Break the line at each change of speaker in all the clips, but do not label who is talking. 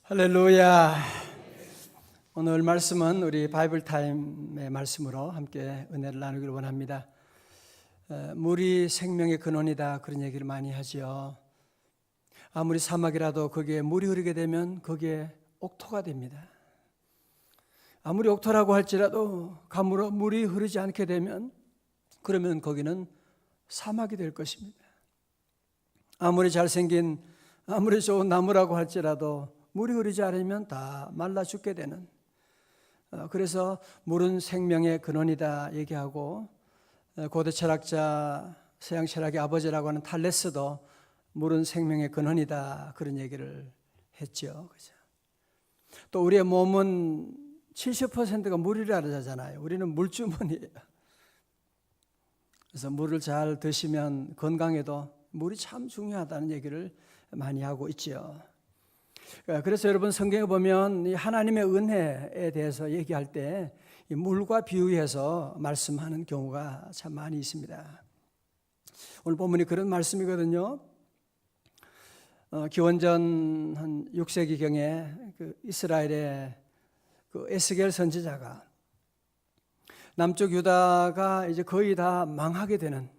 할렐루야. 오늘 말씀은 우리 바이블 타임의 말씀으로 함께 은혜를 나누기를 원합니다. 물이 생명의 근원이다, 그런 얘기를 많이 하지요. 아무리 사막이라도 거기에 물이 흐르게 되면 거기에 옥토가 됩니다. 아무리 옥토라고 할지라도 가물어 물이 흐르지 않게 되면 그러면 거기는 사막이 될 것입니다. 아무리 잘생긴, 아무리 좋은 나무라고 할지라도 물이 흐르지 않으면 다 말라 죽게 되는, 그래서 물은 생명의 근원이다 얘기하고, 고대 철학자, 서양 철학의 아버지라고 하는 탈레스도 물은 생명의 근원이다, 그런 얘기를 했죠. 그죠? 또 우리의 몸은 70%가 물이라고 하잖아요. 우리는 물주머니예요. 그래서 물을 잘 드시면 건강에도 물이 참 중요하다는 얘기를 많이 하고 있죠. 그래서 여러분, 성경에 보면 이 하나님의 은혜에 대해서 얘기할 때 이 물과 비유해서 말씀하는 경우가 참 많이 있습니다. 오늘 본문이 그런 말씀이거든요. 기원전 한 6세기경에 그 이스라엘의 그 에스겔 선지자가 남쪽 유다가 이제 거의 다 망하게 되는,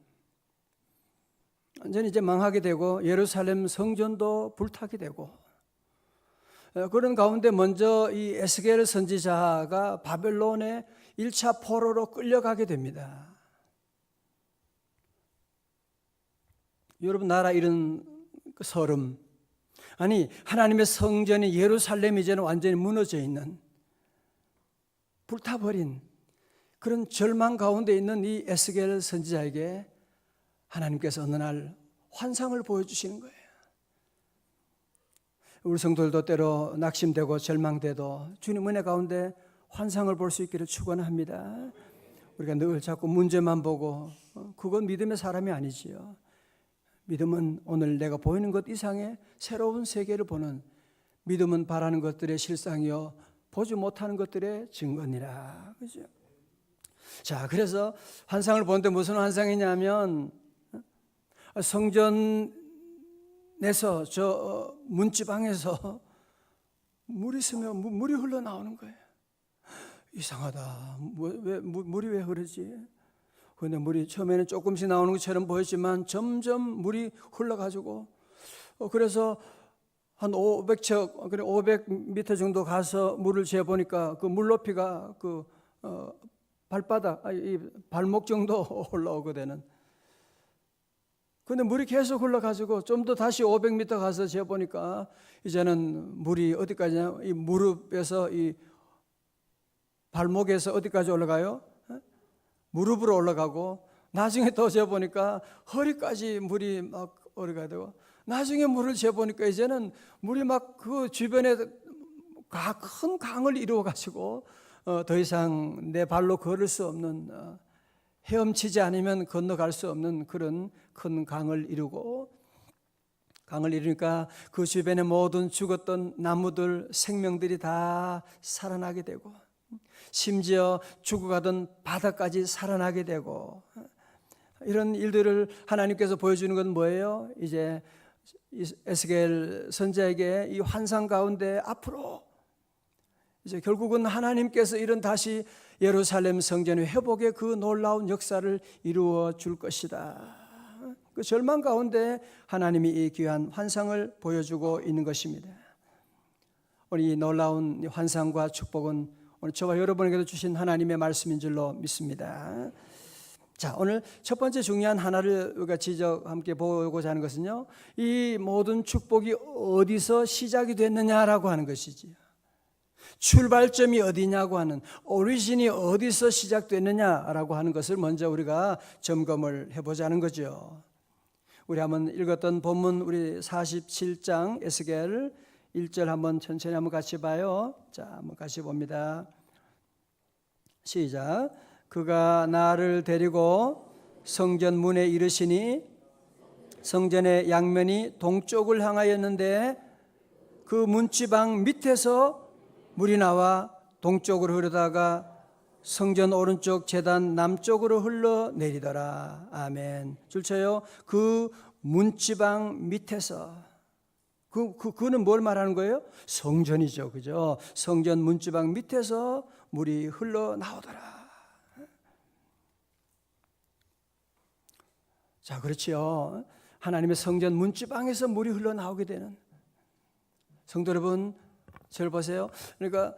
완전히 이제 망하게 되고 예루살렘 성전도 불타게 되고, 그런 가운데 먼저 이 에스겔 선지자가 바벨론의 1차 포로로 끌려가게 됩니다. 여러분, 나라 이런 서름, 아니 하나님의 성전이 예루살렘이 이제는 완전히 무너져 있는, 불타버린 그런 절망 가운데 있는 이 에스겔 선지자에게 하나님께서 어느 날 환상을 보여주시는 거예요. 우리 성도들도 때로 낙심되고 절망돼도 주님 은혜 가운데 환상을 볼 수 있기를 축원합니다. 우리가 늘 자꾸 문제만 보고, 그건 믿음의 사람이 아니지요. 믿음은 오늘 내가 보이는 것 이상의 새로운 세계를 보는, 믿음은 바라는 것들의 실상이요 보지 못하는 것들의 증거니라. 그죠? 자, 그래서 환상을 보는데 무슨 환상이냐면, 성전에서 저 문지방에서 물이 있으면 물이 흘러나오는 거예요. 이상하다. 왜 물이 왜 흐르지? 그런데 물이 처음에는 조금씩 나오는 것처럼 보였지만 점점 물이 흘러가지고, 그래서 한 500척, 500m 정도 가서 물을 재보니까 그 물 높이가 그 발바닥, 이 발목 정도 올라오게 되는. 근데 물이 계속 흘러가지고 좀 더 다시 500m 가서 재보니까 이제는 물이 어디까지냐, 이 무릎에서 이 발목에서 어디까지 올라가요? 무릎으로 올라가고, 나중에 더 재보니까 허리까지 물이 막 올라가야 되고, 나중에 물을 재보니까 이제는 물이 막 그 주변에 큰 강을 이루어가지고 더 이상 내 발로 걸을 수 없는, 헤엄치지 않으면 건너갈 수 없는 그런 큰 강을 이루고, 강을 이루니까 그 주변에 모든 죽었던 나무들, 생명들이 다 살아나게 되고, 심지어 죽어가던 바다까지 살아나게 되고, 이런 일들을 하나님께서 보여주는 건 뭐예요? 이제 에스겔 선지자에게 이 환상 가운데 앞으로 이제 결국은 하나님께서 이런 다시 예루살렘 성전의 회복의 그 놀라운 역사를 이루어 줄 것이다. 그 절망 가운데 하나님이 이 귀한 환상을 보여주고 있는 것입니다. 우리 이 놀라운 환상과 축복은 오늘 저와 여러분에게도 주신 하나님의 말씀인 줄로 믿습니다. 자, 오늘 첫 번째 중요한 하나를 우리가 함께 보고자 하는 것은요, 이 모든 축복이 어디서 시작이 됐느냐라고 하는 것이지요. 출발점이 어디냐고 하는, 오리진이 어디서 시작됐느냐라고 하는 것을 먼저 우리가 점검을 해보자는 거죠. 우리 한번 읽었던 본문, 우리 47장 에스겔 1절 한번 천천히 한번 같이 봐요. 자, 한번 같이 봅니다. 시작. 그가 나를 데리고 성전 문에 이르시니 성전의 양면이 동쪽을 향하였는데 그 문지방 밑에서 물이 나와 동쪽으로 흐르다가 성전 오른쪽 제단 남쪽으로 흘러내리더라. 아멘. 줄 쳐요. 그 문지방 밑에서, 그는 뭘 말하는 거예요? 성전이죠. 그죠? 성전 문지방 밑에서 물이 흘러나오더라. 자, 그렇지요. 하나님의 성전 문지방에서 물이 흘러나오게 되는. 성도 여러분, 저를 보세요. 그러니까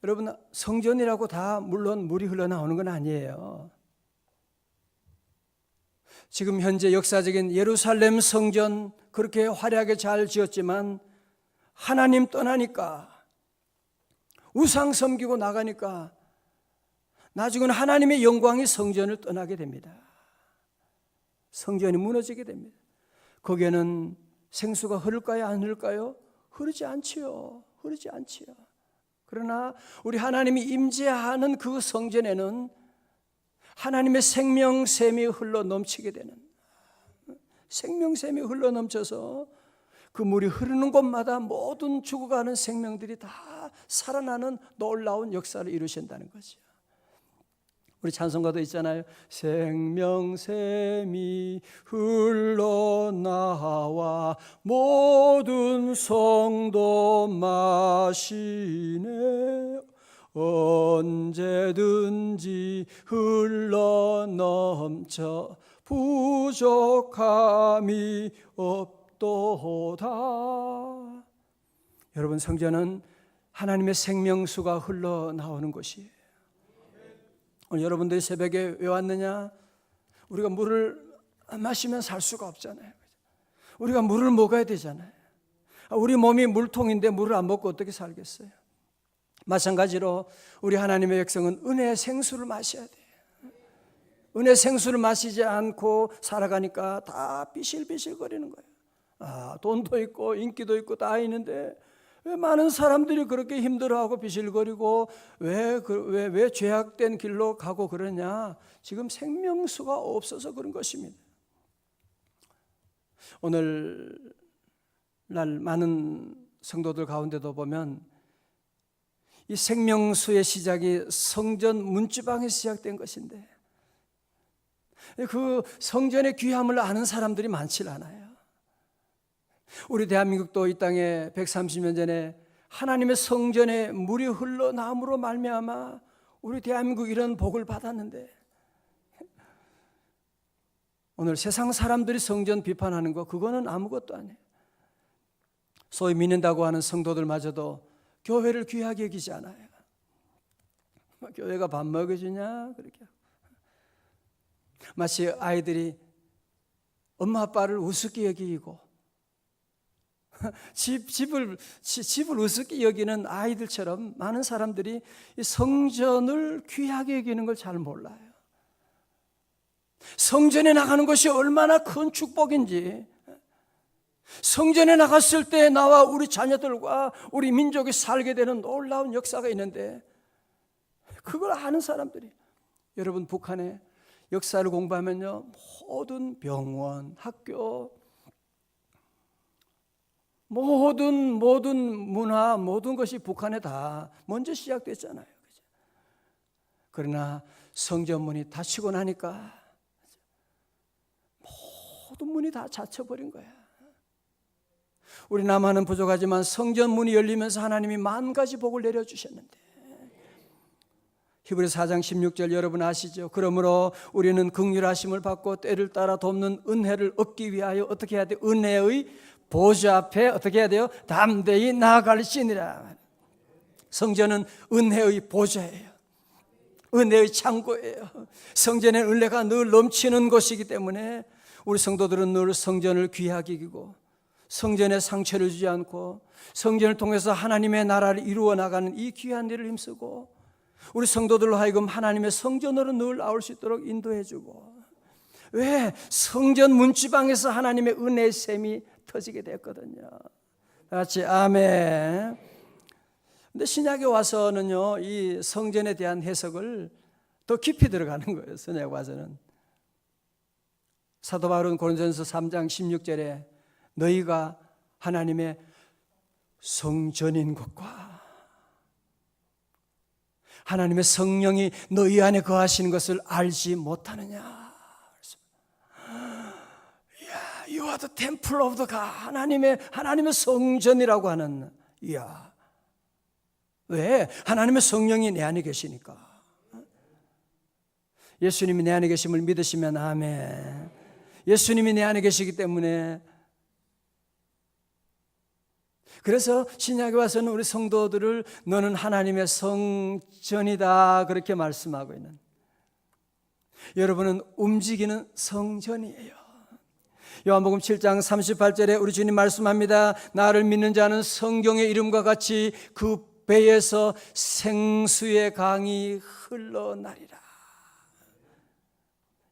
여러분, 성전이라고 다 물론 물이 흘러나오는 건 아니에요. 지금 현재 역사적인 예루살렘 성전 그렇게 화려하게 잘 지었지만 하나님 떠나니까, 우상 섬기고 나가니까 나중에는 하나님의 영광이 성전을 떠나게 됩니다. 성전이 무너지게 됩니다. 거기에는 생수가 흐를까요? 안 흐를까요? 흐르지 않지요. 흐르지 않지요. 그러나 우리 하나님이 임재하는 그 성전에는 하나님의 생명샘이 흘러 넘치게 되는, 생명샘이 흘러 넘쳐서 그 물이 흐르는 곳마다 모든 죽어가는 생명들이 다 살아나는 놀라운 역사를 이루신다는 거죠. 우리 찬송가도 있잖아요. 생명샘이 흘러나와 모든 성도 마시네. 언제든지 흘러넘쳐 부족함이 없도다. 여러분, 성전은 하나님의 생명수가 흘러나오는 곳이에요. 오늘 여러분들이 새벽에 왜 왔느냐? 우리가 물을 마시면 살 수가 없잖아요. 우리가 물을 먹어야 되잖아요. 우리 몸이 물통인데 물을 안 먹고 어떻게 살겠어요? 마찬가지로 우리 하나님의 백성은 은혜의 생수를 마셔야 돼요. 은혜의 생수를 마시지 않고 살아가니까 다 비실비실거리는 거예요. 돈도 있고 인기도 있고 다 있는데 왜 많은 사람들이 그렇게 힘들어하고 비실거리고 왜 죄악된 길로 가고 그러냐? 지금 생명수가 없어서 그런 것입니다. 오늘날 많은 성도들 가운데도 보면 이 생명수의 시작이 성전 문지방에 시작된 것인데 그 성전의 귀함을 아는 사람들이 많지 않아요. 우리 대한민국도 이 땅에 130년 전에 하나님의 성전에 물이 흘러나옴으로 말미암아 우리 대한민국 이런 복을 받았는데, 오늘 세상 사람들이 성전 비판하는 거 그거는 아무것도 아니에요. 소위 믿는다고 하는 성도들마저도 교회를 귀하게 여기지 않아요. 교회가 밥 먹여주냐 그렇게. 마치 아이들이 엄마 아빠를 우습게 여기고 집을 우습게 여기는 아이들처럼 많은 사람들이 이 성전을 귀하게 여기는 걸 잘 몰라요. 성전에 나가는 것이 얼마나 큰 축복인지, 성전에 나갔을 때 나와 우리 자녀들과 우리 민족이 살게 되는 놀라운 역사가 있는데 그걸 아는 사람들이, 여러분 북한의 역사를 공부하면요, 모든 병원, 학교, 모든 문화, 모든 것이 북한에 다 먼저 시작됐잖아요. 그러나 성전문이 닫히고 나니까 모든 문이 다 닫혀버린 거야. 우리 남한은 부족하지만 성전문이 열리면서 하나님이 만 가지 복을 내려주셨는데, 히브리서 4장 16절 여러분 아시죠? 그러므로 우리는 긍휼하심을 받고 때를 따라 돕는 은혜를 얻기 위하여 어떻게 해야 돼요? 은혜의 보좌 앞에 어떻게 해야 돼요? 담대히 나아갈지니라. 성전은 은혜의 보좌예요. 은혜의 창고예요. 성전에 은혜가 늘 넘치는 곳이기 때문에 우리 성도들은 늘 성전을 귀하게 여기고 성전에 상처를 주지 않고 성전을 통해서 하나님의 나라를 이루어 나가는 이 귀한 일을 힘쓰고 우리 성도들로 하여금 하나님의 성전으로 늘 나올 수 있도록 인도해주고, 왜? 성전 문지방에서 하나님의 은혜의 샘이 터지게 됐거든요. 같이 아멘. 근데 신약에 와서는요, 이 성전에 대한 해석을 더 깊이 들어가는 거예요. 신약에 와서는 사도 바울은 고린도전서 3장 16절에 너희가 하나님의 성전인 것과 하나님의 성령이 너희 안에 거하시는 것을 알지 못하느냐. 이와 are the temple of the God. 하나님의 성전이라고 하는. 이야. 왜? 하나님의 성령이 내 안에 계시니까. 예수님이 내 안에 계심을 믿으시면 아멘. 예수님이 내 안에 계시기 때문에. 그래서 신약에 와서는 우리 성도들을 너는 하나님의 성전이다 그렇게 말씀하고 있는. 여러분은 움직이는 성전이에요. 요한복음 7장 38절에 우리 주님 말씀합니다. 나를 믿는 자는 성경의 이름과 같이 그 배에서 생수의 강이 흘러나리라.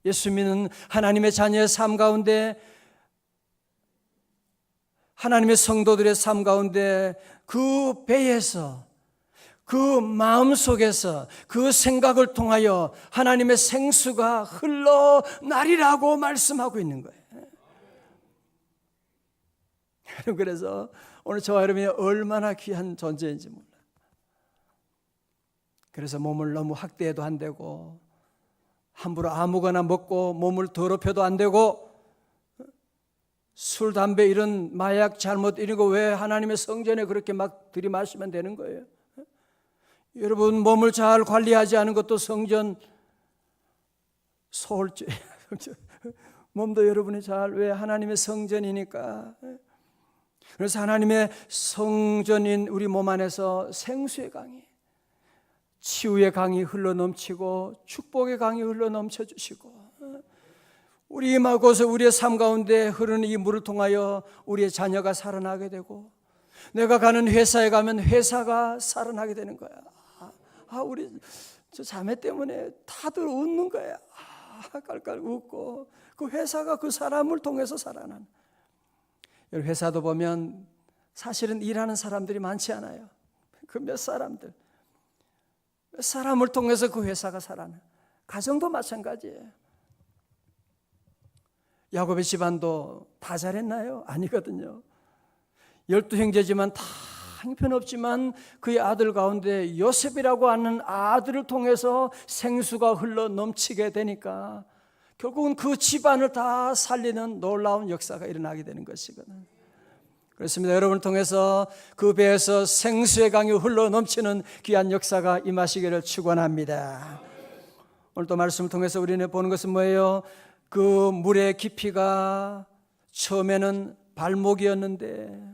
예수 믿는 하나님의 자녀의 삶 가운데, 하나님의 성도들의 삶 가운데 그 배에서, 그 마음속에서, 그 생각을 통하여 하나님의 생수가 흘러나리라고 말씀하고 있는 거예요. 그래서 오늘 저와 여러분이 얼마나 귀한 존재인지 몰라요. 그래서 몸을 너무 학대해도 안 되고, 함부로 아무거나 먹고 몸을 더럽혀도 안 되고, 술, 담배 이런 마약 잘못 이런 거 왜 하나님의 성전에 그렇게 막 들이마시면 되는 거예요? 여러분 몸을 잘 관리하지 않은 것도 성전 소홀죄. 몸도 여러분이 잘, 왜 하나님의 성전이니까. 그래서 하나님의 성전인 우리 몸 안에서 생수의 강이, 치유의 강이 흘러넘치고 축복의 강이 흘러넘쳐 주시고, 우리 마고서 우리의 삶 가운데 흐르는 이 물을 통하여 우리의 자녀가 살아나게 되고, 내가 가는 회사에 가면 회사가 살아나게 되는 거야. 우리 저 자매 때문에 다들 웃는 거야. 깔깔 웃고, 그 회사가 그 사람을 통해서 살아나는. 회사도 보면 사실은 일하는 사람들이 많지 않아요. 그 몇 사람들, 몇 사람을 통해서 그 회사가 살아나. 가정도 마찬가지예요. 야곱의 집안도 다 잘했나요? 아니거든요. 12형제지만 다 형편없지만 그의 아들 가운데 요셉이라고 하는 아들을 통해서 생수가 흘러 넘치게 되니까 결국은 그 집안을 다 살리는 놀라운 역사가 일어나게 되는 것이거든요. 그렇습니다. 여러분을 통해서 그 배에서 생수의 강이 흘러 넘치는 귀한 역사가 임하시기를 축원합니다. 오늘 또 말씀을 통해서 우리는 보는 것은 뭐예요? 그 물의 깊이가 처음에는 발목이었는데,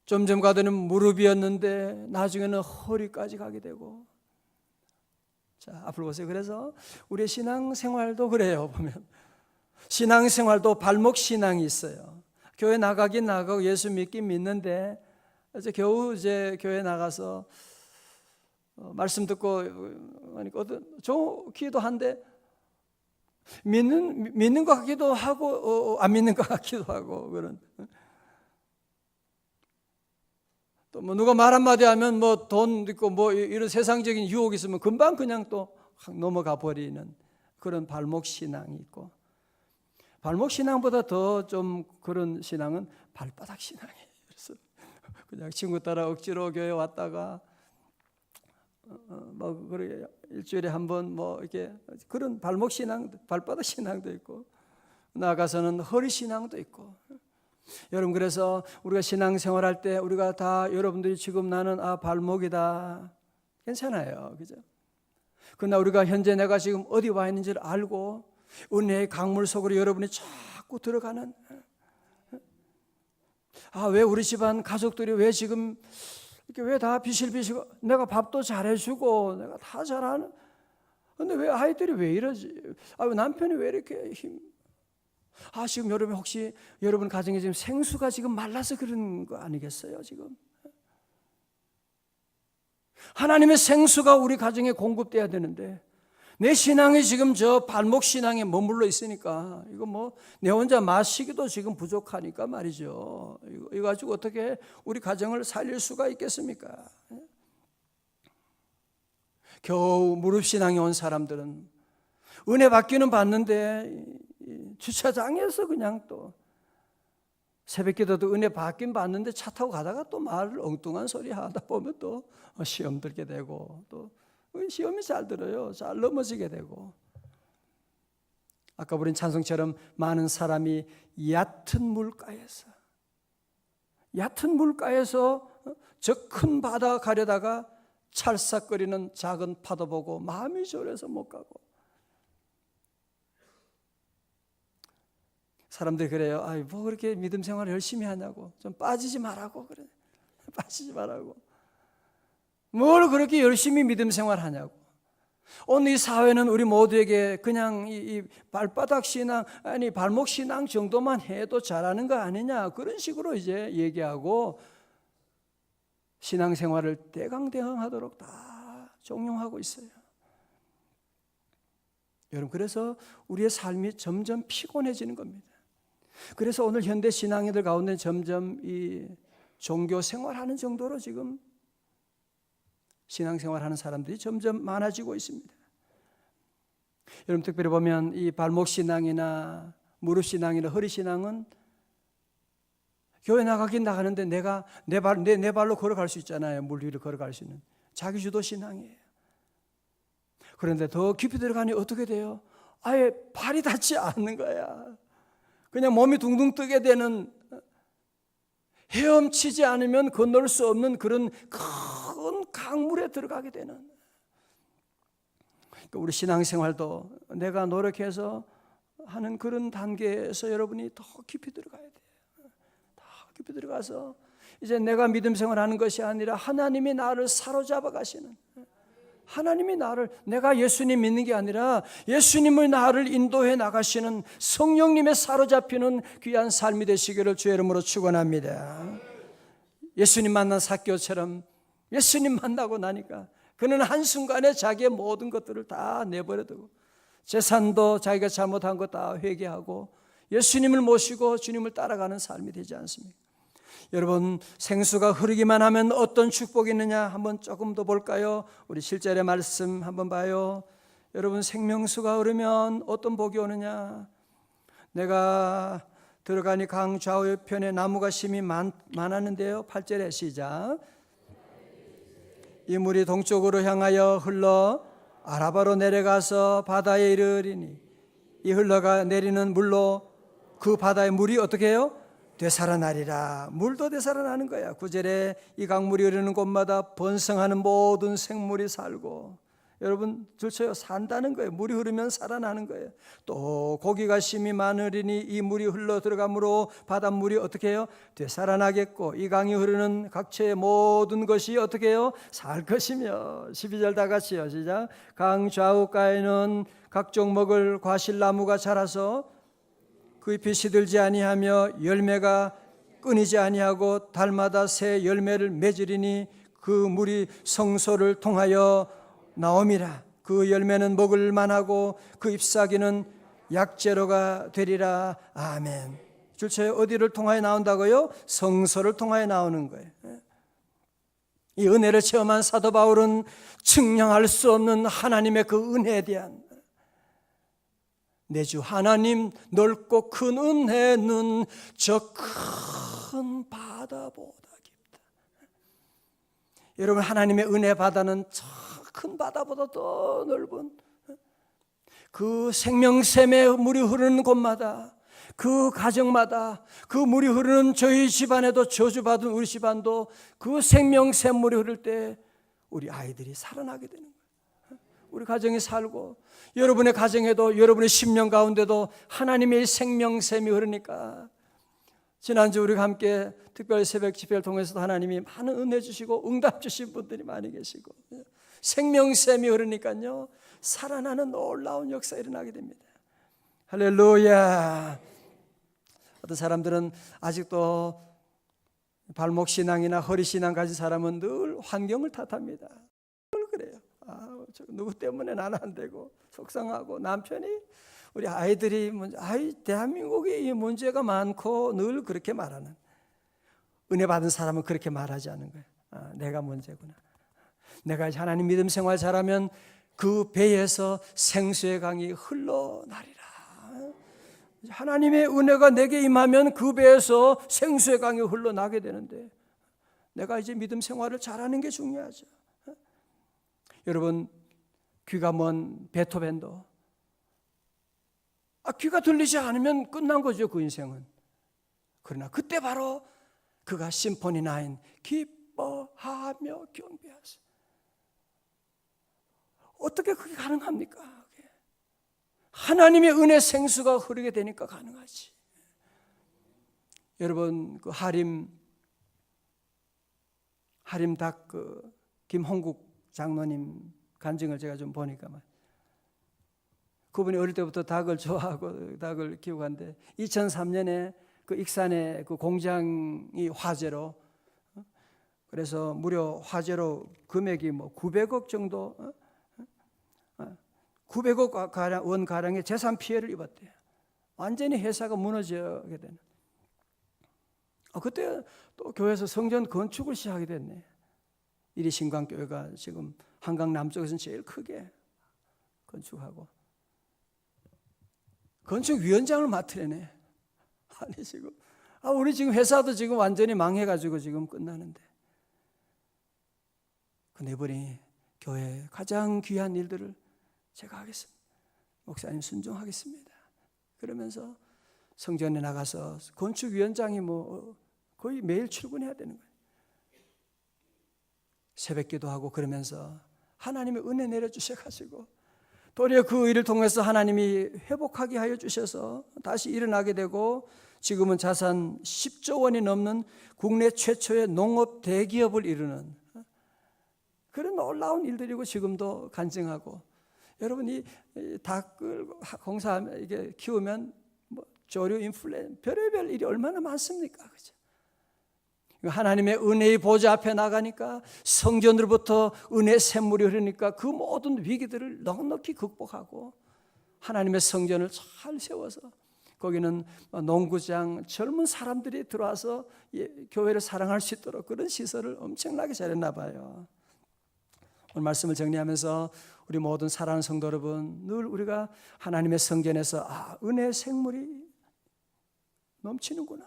점점 가더니 무릎이었는데, 나중에는 허리까지 가게 되고. 자, 앞으로 보세요. 그래서 우리의 신앙생활도 그래요. 보면 신앙생활도 발목 신앙이 있어요. 교회 나가긴 나가고 예수 믿긴 믿는데, 이제 겨우 교회 나가서 말씀 듣고 하니까 좋기도 한데, 믿는 것 같기도 하고 안 믿는 것 같기도 하고, 그런. 또 뭐 누가 말 한마디 하면 뭐 돈 있고 뭐 이런 세상적인 유혹이 있으면 금방 그냥 또 넘어가 버리는 그런 발목 신앙이 있고, 발목 신앙보다 더 좀 그런 신앙은 발바닥 신앙이에요. 그래서 그냥 친구 따라 억지로 교회 왔다가 뭐 그렇게 일주일에 한 번 뭐 이렇게 그런 발목 신앙, 발바닥 신앙도 있고, 나가서는 허리 신앙도 있고. 여러분, 그래서 우리가 신앙생활할 때 우리가 다, 여러분들이 지금 나는 발목이다, 괜찮아요, 그죠? 그러나 우리가 현재 내가 지금 어디 와 있는지를 알고 은혜의 강물 속으로 여러분이 자꾸 들어가는, 왜 우리 집안 가족들이 왜 지금 이렇게 왜 다 비실비실, 내가 밥도 잘해주고 내가 다 잘하는, 근데 왜 아이들이 왜 이러지? 왜 남편이 왜 이렇게 지금 여러분, 혹시 여러분 가정에 지금 생수가 지금 말라서 그런 거 아니겠어요? 지금 하나님의 생수가 우리 가정에 공급돼야 되는데, 내 신앙이 지금 저 발목 신앙에 머물러 있으니까 이거 뭐 내 혼자 마시기도 지금 부족하니까 말이죠. 이거 가지고 어떻게 우리 가정을 살릴 수가 있겠습니까? 겨우 무릎 신앙에 온 사람들은 은혜 받기는 받는데 주차장에서 그냥 또 새벽기도도 은혜 받긴 받는데 차 타고 가다가 또 말을 엉뚱한 소리 하다 보면 또 시험 들게 되고, 또 시험이 잘 들어요. 잘 넘어지게 되고. 아까 우린 찬송처럼 많은 사람이 얕은 물가에서 저 큰 바다 가려다가 찰싹거리는 작은 파도 보고 마음이 졸여서 못 가고, 사람들이 그래요. 아이, 뭐 그렇게 믿음 생활을 열심히 하냐고. 좀 빠지지 말라고. 그래. 빠지지 말라고. 뭘 그렇게 열심히 믿음 생활 하냐고. 오늘 이 사회는 우리 모두에게 그냥 이 발바닥 신앙, 아니 발목 신앙 정도만 해도 잘하는 거 아니냐, 그런 식으로 이제 얘기하고 신앙 생활을 대강대강하도록 다 종용하고 있어요. 여러분, 그래서 우리의 삶이 점점 피곤해지는 겁니다. 그래서 오늘 현대 신앙인들 가운데 점점 이 종교 생활하는 정도로 지금 신앙생활하는 사람들이 점점 많아지고 있습니다. 여러분, 특별히 보면 이 발목 신앙이나 무릎 신앙이나 허리 신앙은 교회 나가긴 나가는데 내가 내 발로 걸어갈 수 있잖아요. 물 위를 걸어갈 수 있는 자기 주도 신앙이에요. 그런데 더 깊이 들어가니 어떻게 돼요? 아예 발이 닿지 않는 거야. 그냥 몸이 둥둥 뜨게 되는, 헤엄치지 않으면 건널 수 없는 그런 큰 강물에 들어가게 되는. 그러니까 우리 신앙생활도 내가 노력해서 하는 그런 단계에서 여러분이 더 깊이 들어가야 돼요. 더 깊이 들어가서 이제 내가 믿음 생활하는 것이 아니라 하나님이 나를 사로잡아 가시는, 하나님이 나를, 내가 예수님 믿는 게 아니라 예수님을 나를 인도해 나가시는 성령님의 사로잡히는 귀한 삶이 되시기를 주의 이름으로 축원합니다. 예수님 만난 삭개오처럼 예수님 만나고 나니까 그는 한순간에 자기의 모든 것들을 다 내버려두고 재산도 자기가 잘못한 거 다 회개하고 예수님을 모시고 주님을 따라가는 삶이 되지 않습니까? 여러분, 생수가 흐르기만 하면 어떤 축복이 있느냐 한번 조금 더 볼까요? 우리 7절의 말씀 한번 봐요. 여러분, 생명수가 흐르면 어떤 복이 오느냐? 내가 들어가니 강 좌우편에 나무가 심이 많았는데요. 8절에 시작. 이 물이 동쪽으로 향하여 흘러 아라바로 내려가서 바다에 이르리니 이 흘러가 내리는 물로 그 바다의 물이 어떻게 해요? 되살아나리라. 물도 되살아나는 거야. 9절에 이 강물이 흐르는 곳마다 번성하는 모든 생물이 살고, 여러분 줄쳐요, 산다는 거예요. 물이 흐르면 살아나는 거예요. 또 고기가 심이 많으리니 이 물이 흘러 들어가므로 바닷물이 어떻게 해요? 되살아나겠고 이 강이 흐르는 각처의 모든 것이 어떻게 해요? 살 것이며. 12절 다 같이요, 시작. 강 좌우가에는 각종 먹을 과실나무가 자라서 그 잎이 시들지 아니하며 열매가 끊이지 아니하고 달마다 새 열매를 맺으리니 그 물이 성소를 통하여 나옴이라. 그 열매는 먹을 만하고 그 잎사귀는 약재로가 되리라. 아멘. 줄쳐요. 어디를 통하여 나온다고요? 성소를 통하여 나오는 거예요. 이 은혜를 체험한 사도 바울은 측량할 수 없는 하나님의 그 은혜에 대한, 내 주 하나님 넓고 큰 은혜는 저 큰 바다보다 깊다. 여러분, 하나님의 은혜 바다는 저 큰 바다보다 더 넓은, 그 생명샘의 물이 흐르는 곳마다, 그 가정마다, 그 물이 흐르는 저희 집안에도, 저주받은 우리 집안도 그 생명샘 물이 흐를 때 우리 아이들이 살아나게 되는 거예요. 우리 가정이 살고, 여러분의 가정에도, 여러분의 심령 가운데도 하나님의 생명샘이 흐르니까, 지난주 우리가 함께 특별 새벽 집회를 통해서도 하나님이 많은 은혜 주시고 응답 주신 분들이 많이 계시고, 생명샘이 흐르니까요 살아나는 놀라운 역사가 일어나게 됩니다. 할렐루야. 어떤 사람들은 아직도 발목 신앙이나 허리 신앙 가진 사람은 늘 환경을 탓합니다. 늘 그래요. 누구 때문에 나는 안 되고, 속상하고, 남편이, 우리 아이들이 대한민국에 이 문제가 많고, 늘 그렇게 말하는, 은혜 받은 사람은 그렇게 말하지 않는 거예요. 내가 문제구나. 내가 하나님 믿음 생활 잘하면 그 배에서 생수의 강이 흘러나리라. 하나님의 은혜가 내게 임하면 그 배에서 생수의 강이 흘러나게 되는데, 내가 이제 믿음 생활을 잘하는 게 중요하죠. 여러분, 귀가 먼 베토벤도 귀가 들리지 않으면 끝난 거죠, 그 인생은. 그러나 그때 바로 그가 심포니 9 기뻐하며 경배하세. 어떻게 그게 가능합니까? 하나님의 은혜 생수가 흐르게 되니까 가능하지. 여러분, 그 하림닭 김홍국 장로님 간증을 제가 좀 보니까 그분이 어릴 때부터 닭을 좋아하고 닭을 키우고, 2003년에 그 익산의 그 공장이 화재로, 그래서 무려 화재로 금액이 900억 정도, 900억 원 가량의 재산 피해를 입었대요. 완전히 회사가 무너지게 되는. 그때 또 교회에서 성전 건축을 시작하게 됐네. 이리 신광교회가 지금 한강 남쪽에서는 제일 크게 건축하고 건축위원장을 맡으려네. 아니 지금 우리 지금 회사도 지금 완전히 망해가지고 지금 끝나는데, 근데 이번에 교회 가장 귀한 일들을 제가 하겠습니다. 목사님 순종하겠습니다. 그러면서 성전에 나가서 건축위원장이 거의 매일 출근해야 되는 거예요. 새벽기도 하고 그러면서 하나님의 은혜 내려주셔가지고 도리어 그 일을 통해서 하나님이 회복하게 하여 주셔서 다시 일어나게 되고, 지금은 자산 10조 원이 넘는 국내 최초의 농업 대기업을 이루는 그런 놀라운 일들이고, 지금도 간증하고, 여러분이 닭을 공사하면 이게 키우면 조류, 인플루엔자, 별의별 일이 얼마나 많습니까? 그죠? 하나님의 은혜의 보좌 앞에 나가니까 성전으로부터 은혜 샘물이 흐르니까 그 모든 위기들을 넉넉히 극복하고 하나님의 성전을 잘 세워서 거기는 농구장, 젊은 사람들이 들어와서 교회를 사랑할 수 있도록 그런 시설을 엄청나게 잘했나 봐요. 오늘 말씀을 정리하면서 우리 모든 사랑하는 성도 여러분, 늘 우리가 하나님의 성전에서 은혜의 생물이 넘치는구나.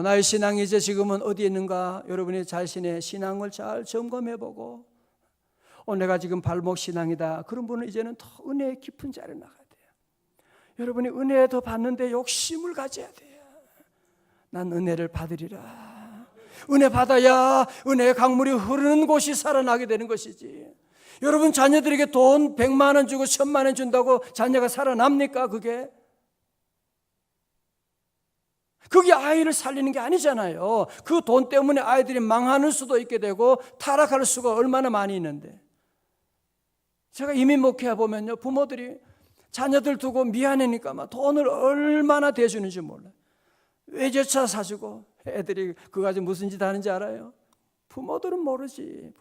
나의 신앙이 이제 지금은 어디에 있는가? 여러분이 자신의 신앙을 잘 점검해보고, 내가 지금 발목 신앙이다. 그런 분은 이제는 더 은혜의 깊은 자리에 나가야 돼요. 여러분이 은혜 더 받는데 욕심을 가져야 돼요. 난 은혜를 받으리라. 은혜 받아야 은혜의 강물이 흐르는 곳이 살아나게 되는 것이지. 여러분 자녀들에게 돈 100만 원 주고 1000만 원 준다고 자녀가 살아납니까? 그게 아이를 살리는 게 아니잖아요. 그 돈 때문에 아이들이 망하는 수도 있게 되고 타락할 수가 얼마나 많이 있는데, 제가 이민 목회해 보면요, 부모들이 자녀들 두고 미안하니까 막 돈을 얼마나 대주는지 몰라요. 외제차 사주고 애들이 그거 가지고 무슨 짓 하는지 알아요? 부모들은 모르지.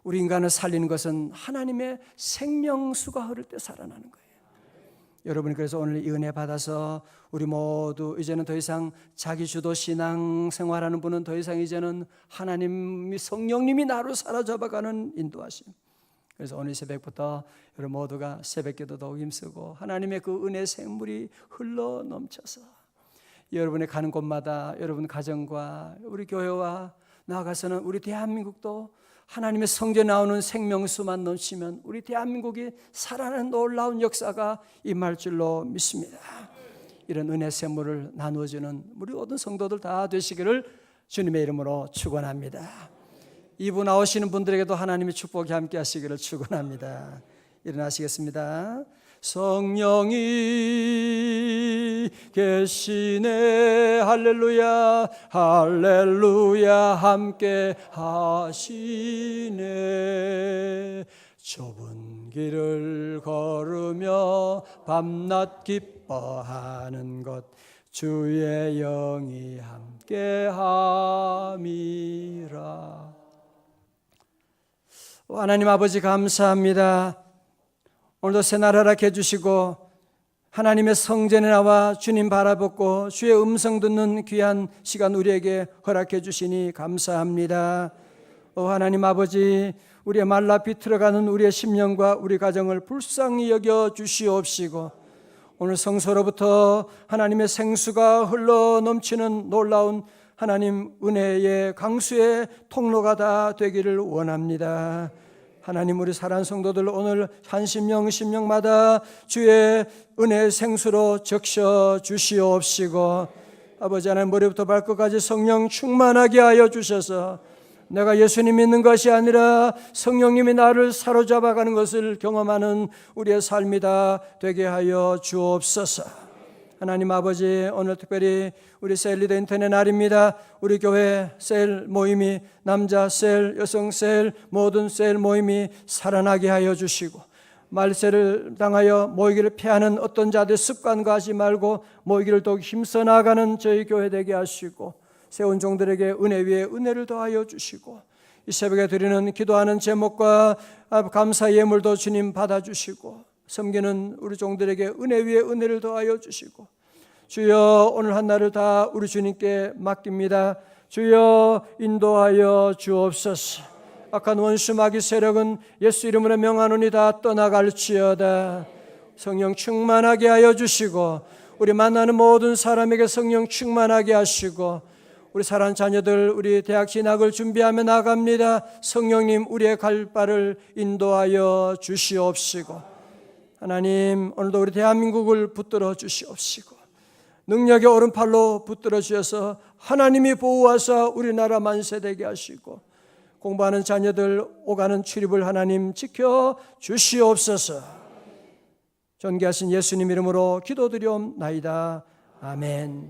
우리 인간을 살리는 것은 하나님의 생명수가 흐를 때 살아나는 거예요. 여러분이 그래서 오늘 이 은혜 받아서 우리 모두 이제는 더 이상 자기주도 신앙 생활하는 분은 더 이상 이제는 하나님이 성령님이 나로 사로잡아가는 인도하심. 그래서 오늘 새벽부터 여러분 모두가 새벽기도도 힘쓰고 하나님의 그 은혜 생물이 흘러 넘쳐서 여러분이 가는 곳마다 여러분 가정과 우리 교회와 나아가서는 우리 대한민국도 하나님의 성전에 나오는 생명수만 넘치면 우리 대한민국이 살아나는 놀라운 역사가 임할 줄로 믿습니다. 이런 은혜 샘물을 나누어주는 우리 모든 성도들 다 되시기를 주님의 이름으로 축원합니다. 2부 나오시는 분들에게도 하나님의 축복이 함께 하시기를 축원합니다. 일어나시겠습니다. 성령이 계시네. 할렐루야 할렐루야 함께 하시네. 좁은 길을 걸으며 밤낮 기뻐하는 것 주의 영이 함께 함이라. 하나님 아버지 감사합니다. 오늘도 새날 허락해 주시고 하나님의 성전에 나와 주님 바라보고 주의 음성 듣는 귀한 시간 우리에게 허락해 주시니 감사합니다. 하나님 아버지, 우리의 말라 비틀어가는 우리의 심령과 우리 가정을 불쌍히 여겨 주시옵시고 오늘 성소로부터 하나님의 생수가 흘러 넘치는 놀라운 하나님 은혜의 강수의 통로가 다 되기를 원합니다. 하나님, 우리 사랑하는 성도들 오늘 한 심령 심령마다 주의 은혜 생수로 적셔 주시옵시고, 아버지 하나님, 머리부터 발끝까지 성령 충만하게 하여 주셔서 내가 예수님 믿는 것이 아니라 성령님이 나를 사로잡아가는 것을 경험하는 우리의 삶이 다 되게 하여 주옵소서. 하나님 아버지, 오늘 특별히 우리 셀 리더 인터넷 날입니다. 우리 교회 셀 모임이, 남자 셀, 여성 셀, 모든 셀 모임이 살아나게 하여 주시고, 말세를 당하여 모이기를 피하는 어떤 자들 습관과 하지 말고 모이기를 더욱 힘써 나아가는 저희 교회 되게 하시고, 세운 종들에게 은혜 위에 은혜를 더하여 주시고, 이 새벽에 드리는 기도하는 제목과 감사 예물도 주님 받아주시고, 섬기는 우리 종들에게 은혜 위에 은혜를 더하여 주시고, 주여 오늘 한 날을 다 우리 주님께 맡깁니다. 주여 인도하여 주옵소서. 악한 원수 마귀 세력은 예수 이름으로 명하노니 다 떠나갈지어다. 성령 충만하게 하여 주시고, 우리 만나는 모든 사람에게 성령 충만하게 하시고, 우리 사랑하는 자녀들, 우리 대학 진학을 준비하며 나갑니다. 성령님, 우리의 갈 바를 인도하여 주시옵시고, 하나님 오늘도 우리 대한민국을 붙들어 주시옵시고, 능력의 오른팔로 붙들어 주셔서 하나님이 보호하사 우리나라 만세되게 하시고, 공부하는 자녀들 오가는 출입을 하나님 지켜 주시옵소서. 존귀하신 예수님 이름으로 기도드리옵나이다. 아멘.